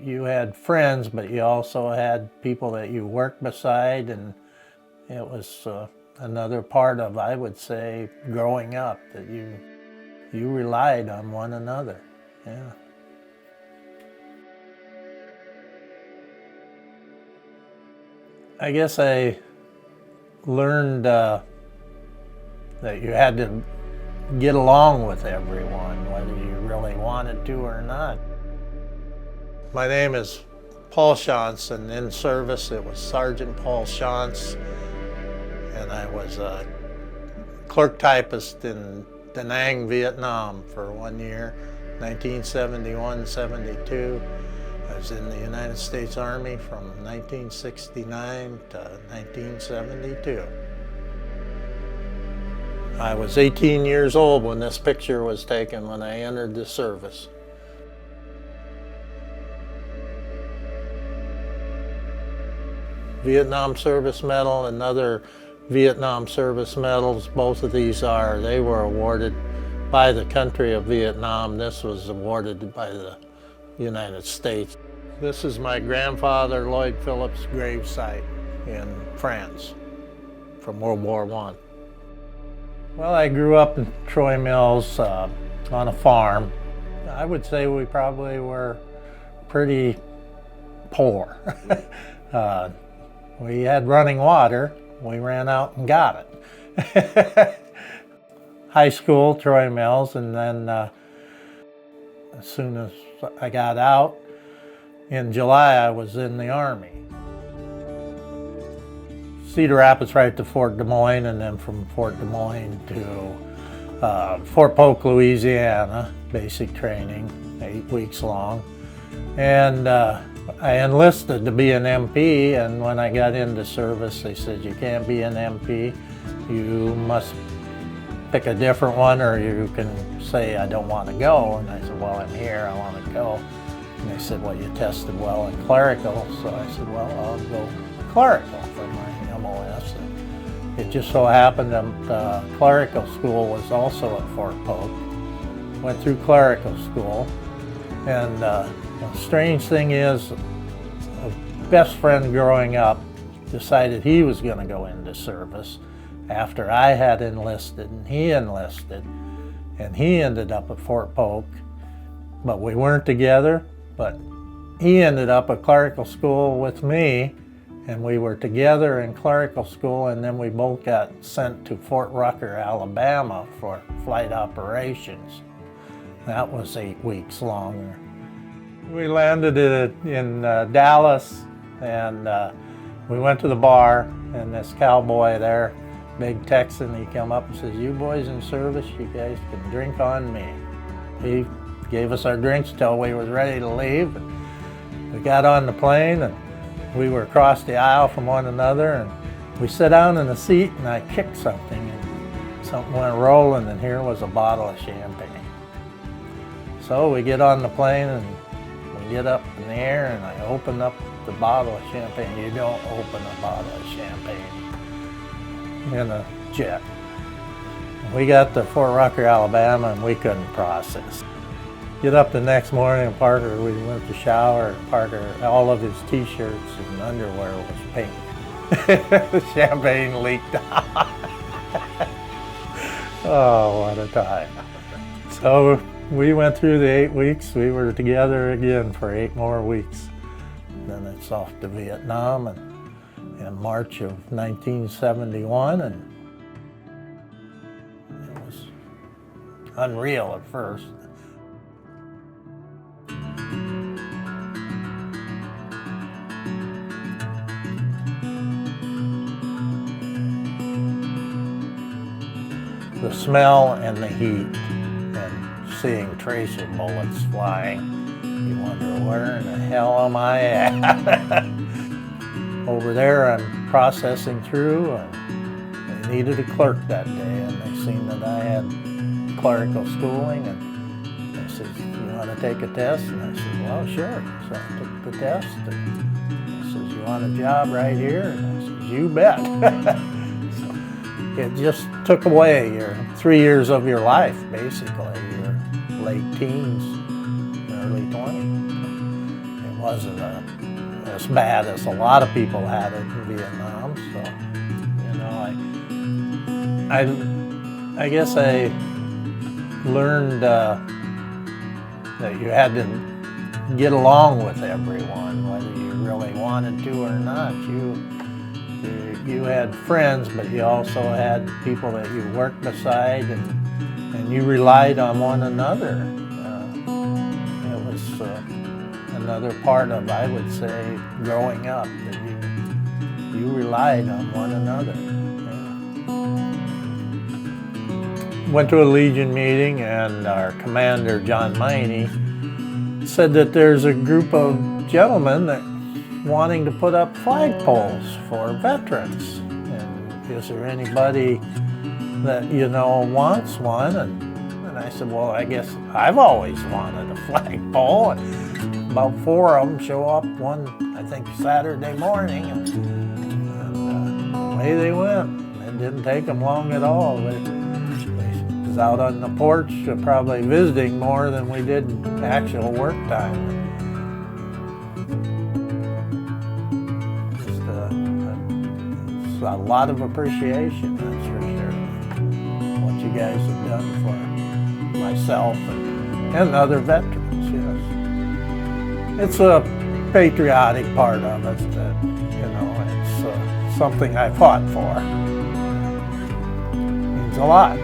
you had friends, but you also had people that you worked beside, and it was another part of, I would say, growing up, that you relied on one another. Yeah. I guess I learned that you had to get along with everyone, whether you really wanted to or not. My name is Paul Shantz, and in service it was Sergeant Paul Shantz, and I was a clerk typist in DaNang, Vietnam for 1 year, 1971-72. I was in the United States Army from 1969 to 1972. I was 18 years old when this picture was taken when I entered the service. Vietnam Service Medal and other Vietnam Service Medals, both of these they were awarded by the country of Vietnam. This was awarded by the United States. This is my grandfather Lloyd Phillips' gravesite in France from World War I. Well, I grew up in Troy Mills on a farm. I would say we probably were pretty poor. We had running water. We ran out and got it. High school, Troy Mills, and then as soon as I got out, in July I was in the Army. Cedar Rapids right to Fort Des Moines, and then from Fort Des Moines to Fort Polk, Louisiana, basic training, 8 weeks long. And I enlisted to be an MP, and when I got into service, they said, you can't be an MP, you must pick a different one, or you can say, I don't want to go. And I said, well, I'm here, I want to go. And they said, well, you tested well in clerical. So I said, well, I'll go clerical for my MOS. And it just so happened that clerical school was also at Fort Polk. Went through clerical school, and the strange thing is, a best friend growing up decided he was going to go into service after I had enlisted, and he enlisted, and he ended up at Fort Polk, but we weren't together. But he ended up at clerical school with me, and we were together in clerical school, and then we both got sent to Fort Rucker, Alabama for flight operations. That was 8 weeks long. We landed in Dallas, and we went to the bar, and this cowboy there, big Texan, he come up and says, you boys in service, you guys can drink on me. He gave us our drinks till we was ready to leave. And we got on the plane, and we were across the aisle from one another, and we sat down in the seat, and I kicked something, and something went rolling, and here was a bottle of champagne. So we get on the plane, and we get up in the air, and I open up the bottle of champagne. You don't open a bottle of champagne in a jet. We got to Fort Rucker, Alabama, and we couldn't process. Get up the next morning, and Parker, we went to shower, and Parker, all of his t-shirts and underwear was pink. The champagne leaked out. Oh, what a time. So we went through the 8 weeks. We were together again for 8 more weeks. Then it's off to Vietnam in March of 1971, and it was unreal at first. The smell and the heat, and seeing tracer bullets flying, you wonder, where in the hell am I at? Over there, I'm processing through, and they needed a clerk that day, and they seen that I had clerical schooling, and they said, you want to take a test? And I said, well, sure. So I took the test, and they says, you want a job right here? And I said, you bet. It just took away your 3 years of your life, basically, your late teens, early 20s. It wasn't as bad as a lot of people had it in Vietnam. So, I guess I learned that you had to get along with everyone, whether you really wanted to or not. You had friends, but you also had people that you worked beside, and you relied on one another. It was another part of, I would say, growing up, that you relied on one another. Went to a Legion meeting, and our commander, John Miney, said that there's a group of gentlemen that wanting to put up flagpoles for veterans. And is there anybody that wants one? And I said, well, I guess I've always wanted a flagpole. And about 4 of them show up one, I think, Saturday morning, and away they went. It didn't take them long at all. They was out on the porch, probably visiting more than we did actual work time. It's a lot of appreciation, that's for sure. What you guys have done for myself and other veterans, yes. It's a patriotic part of it that, it's something I fought for. It means a lot.